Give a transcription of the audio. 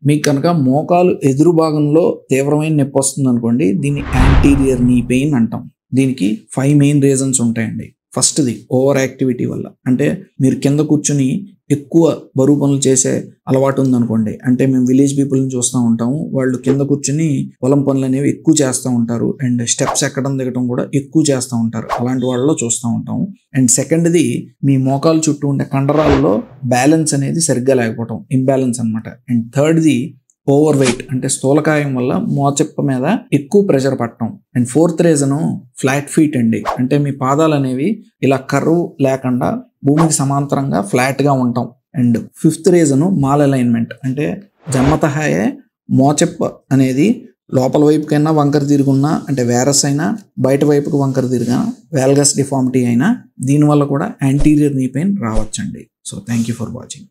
మీకు కనుక మోకాలు ఎదురు భాగంలో తీవ్రమైన నొప్పి వస్తుంది అనుకోండి, దీన్ని యాంటీరియర్ నీ పెయిన్ అంటాం. దీనికి 5 మెయిన్ రీజన్స్ ఉంటాయండి. ఫస్ట్ది ఓవర్ యాక్టివిటీ వల్ల, అంటే మీరు కింద కూర్చుని ఎక్కువ బరువు పనులు చేసే అలవాటు ఉందనుకోండి. అంటే మేము విలేజ్ పీపుల్ని చూస్తూ ఉంటాము, వాళ్ళు కింద కూర్చుని పొలం పనులు అనేవి ఎక్కువ చేస్తూ ఉంటారు అండ్ స్టెప్స్ ఎక్కడం దిగడం కూడా ఎక్కువ చేస్తూ ఉంటారు. అలాంటి వాళ్ళలో చూస్తూ ఉంటాము. అండ్ సెకండ్ది మీ మోకాలు చుట్టూ ఉండే కండరాల్లో బ్యాలెన్స్ అనేది సరిగ్గా లేకపోవటం, ఇంబ్యాలెన్స్ అనమాట. అండ్ థర్డ్ది ఓవర్ వెయిట్, అంటే స్థూలకాయం వల్ల మోచెప్ప మీద ఎక్కువ ప్రెషర్ పట్టడం. And fourth reason flat feet అండి, అంటే మీ పాదాలు అనేవి ఇలా కర్వ్ లేకుండా భూమికి సమాంతరంగా ఫ్లాట్గా ఉంటాం. And fifth reason mall alignment, అంటే జన్మతహాయే మోచెప్ప అనేది లోపల వైపుకైనా వంకర తిరుగున్నా, అంటే వేరస్ అయినా బయట వైపుకి వంకర తిరిగినా, వాల్గస్ డిఫార్మిటీ అయినా దీనివల్ల కూడా యాంటీరియర్ నీ పెయిన్ రావచ్చండి. So thank you for watching.